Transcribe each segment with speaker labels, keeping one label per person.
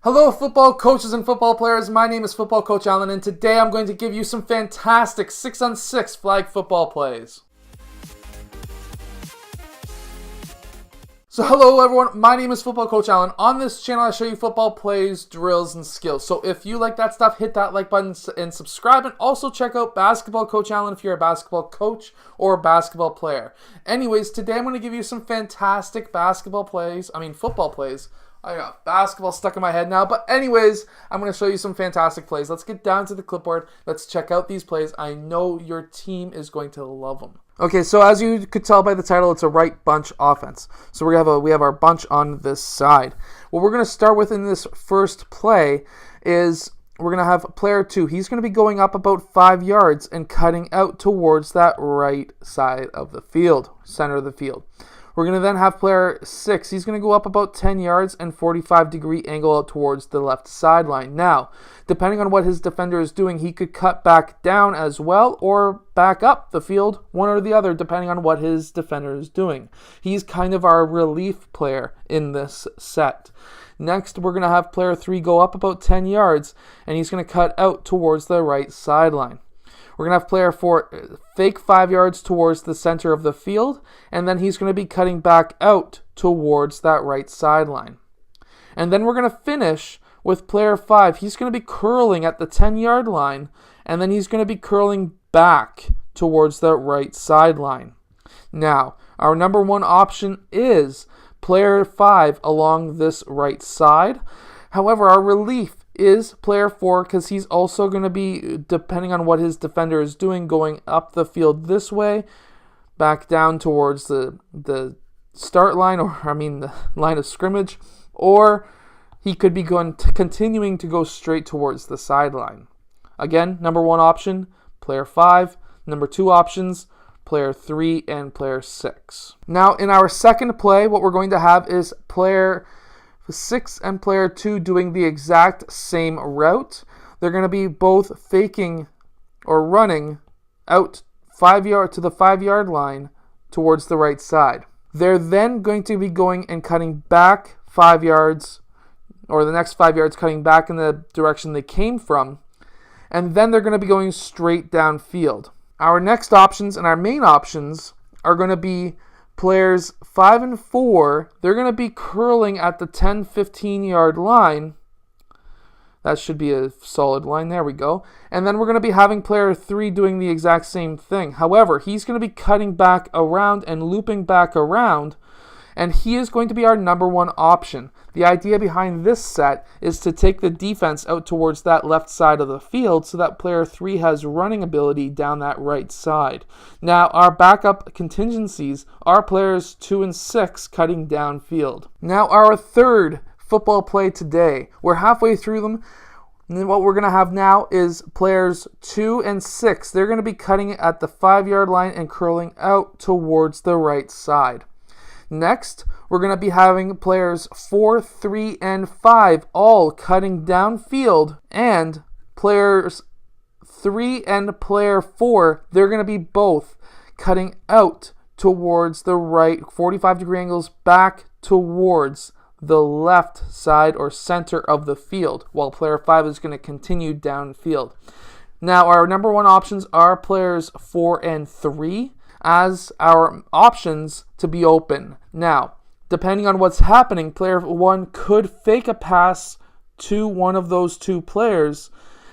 Speaker 1: Hello, football coaches and football players. My name is Football Coach Allen, and today I'm going to give you some fantastic 6-on-6 flag football plays. So hello everyone, my name is Football Coach Allen. On this channel I show you football plays, drills, and skills. So if you like that stuff, hit that like button and subscribe, and also check out Basketball Coach Allen if you're a basketball coach or a basketball player. Anyways, today I'm going to give you some fantastic football plays. I got basketball stuck in my head now, but anyways, I'm going to show you some fantastic plays. Let's get down to the clipboard. Let's check out these plays. I know your team is going to love them. Okay, so as you could tell by the title, it's a right bunch offense. So we have our bunch on this side. What we're going to start with in this first play is we're going to have player 2. He's going to be going up about 5 yards and cutting out towards that right side of the field, center of the field. We're going to then have player 6. He's going to go up about 10 yards and 45-degree angle out towards the left sideline. Now, depending on what his defender is doing, he could cut back down as well or back up the field, one or the other, depending on what his defender is doing. He's kind of our relief player in this set. Next, we're going to have player 3 go up about 10 yards, and he's going to cut out towards the right sideline. We're going to have player 4 fake 5 yards towards the center of the field, and then he's going to be cutting back out towards that right sideline. And then we're going to finish with player 5. He's going to be curling at the 10-yard line, and then he's going to be curling back towards the right sideline. Now, our number one option is player 5 along this right side. However, our relief is player 4 because he's also going to be, depending on what his defender is doing, going up the field this way, back down towards the start line, the line of scrimmage, or he could be continuing to go straight towards the sideline. Again, number one option, player 5. Number two options, player 3 and player 6. Now, in our second play, what we're going to have is player 6 and player 2 doing the exact same route. They're going to be both faking or running out 5 yards to the 5-yard line towards the right side. They're then going to be going and cutting back 5 yards, or the next 5 yards, cutting back in the direction they came from, and then they're going to be going straight downfield. Our next options and our main options are going to be players 5 and 4, they're going to be curling at the 10-15 yard line. That should be a solid line. There we go. And then we're going to be having player 3 doing the exact same thing. However, he's going to be cutting back around and looping back around, and he is going to be our number one option. The idea behind this set is to take the defense out towards that left side of the field so that player 3 has running ability down that right side. Now, our backup contingencies are players 2 and 6 cutting downfield. Now, our third football play today. We're halfway through them. And what we're going to have now is players 2 and 6. They're going to be cutting it at the 5-yard line and curling out towards the right side. Next, we're going to be having players 4, 3, and 5 all cutting downfield, and players 3 and player 4, they're going to be both cutting out towards the right, 45-degree angles back towards the left side or center of the field, while player 5 is going to continue downfield. Now, our number one options are players 4 and 3 as our options to be open. Now, depending on what's happening, player 1 could fake a pass to one of those two players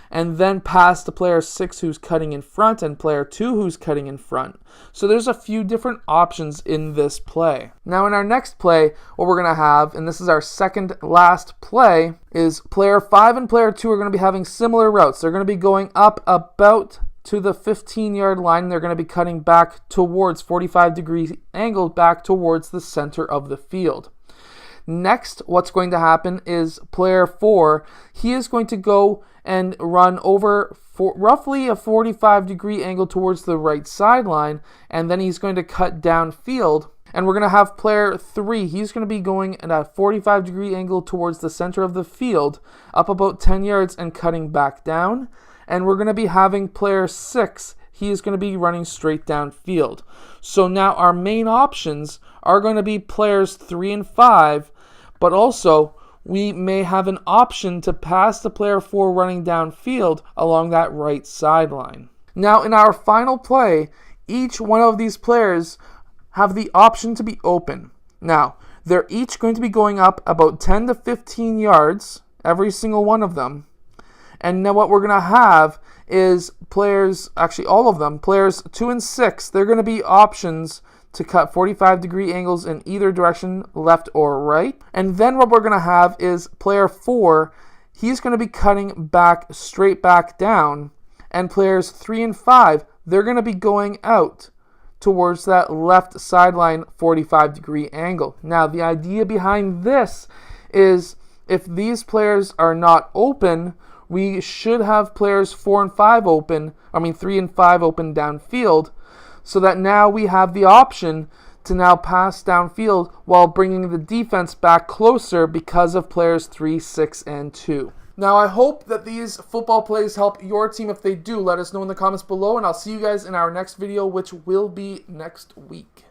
Speaker 1: and then pass to player 6 who's cutting in front and player 2 who's cutting in front. So there's a few different options in this play. Now in our next play, what we're going to have, and this is our second last play, is player 5 and player 2 are going to be having similar routes. They're going to be going up about to the 15-yard line. They're going to be cutting back towards 45-degree angle back towards the center of the field. Next, what's going to happen is player 4, he is going to go and run over for roughly a 45-degree angle towards the right sideline, and then he's going to cut downfield. And we're going to have player 3, he's going to be going at a 45-degree angle towards the center of the field, up about 10 yards and cutting back down. And we're going to be having player 6, he is going to be running straight downfield. So now our main options are going to be players 3 and 5, but also we may have an option to pass the player 4 running downfield along that right sideline. Now, in our final play, each one of these players have the option to be open. Now, they're each going to be going up about 10 to 15 yards, every single one of them. And now what we're going to have is players, actually all of them, players 2 and 6, they're going to be options to cut 45-degree angles in either direction, left or right. And then what we're going to have is player 4, he's going to be cutting back, straight back down. And players 3 and 5, they're going to be going out towards that left sideline 45-degree angle. Now, the idea behind this is if these players are not open, we should have players 3 and 5 open downfield, so that now we have the option to now pass downfield while bringing the defense back closer because of players 3, 6, and 2. Now, I hope that these football plays help your team. If they do, let us know in the comments below, and I'll see you guys in our next video, which will be next week.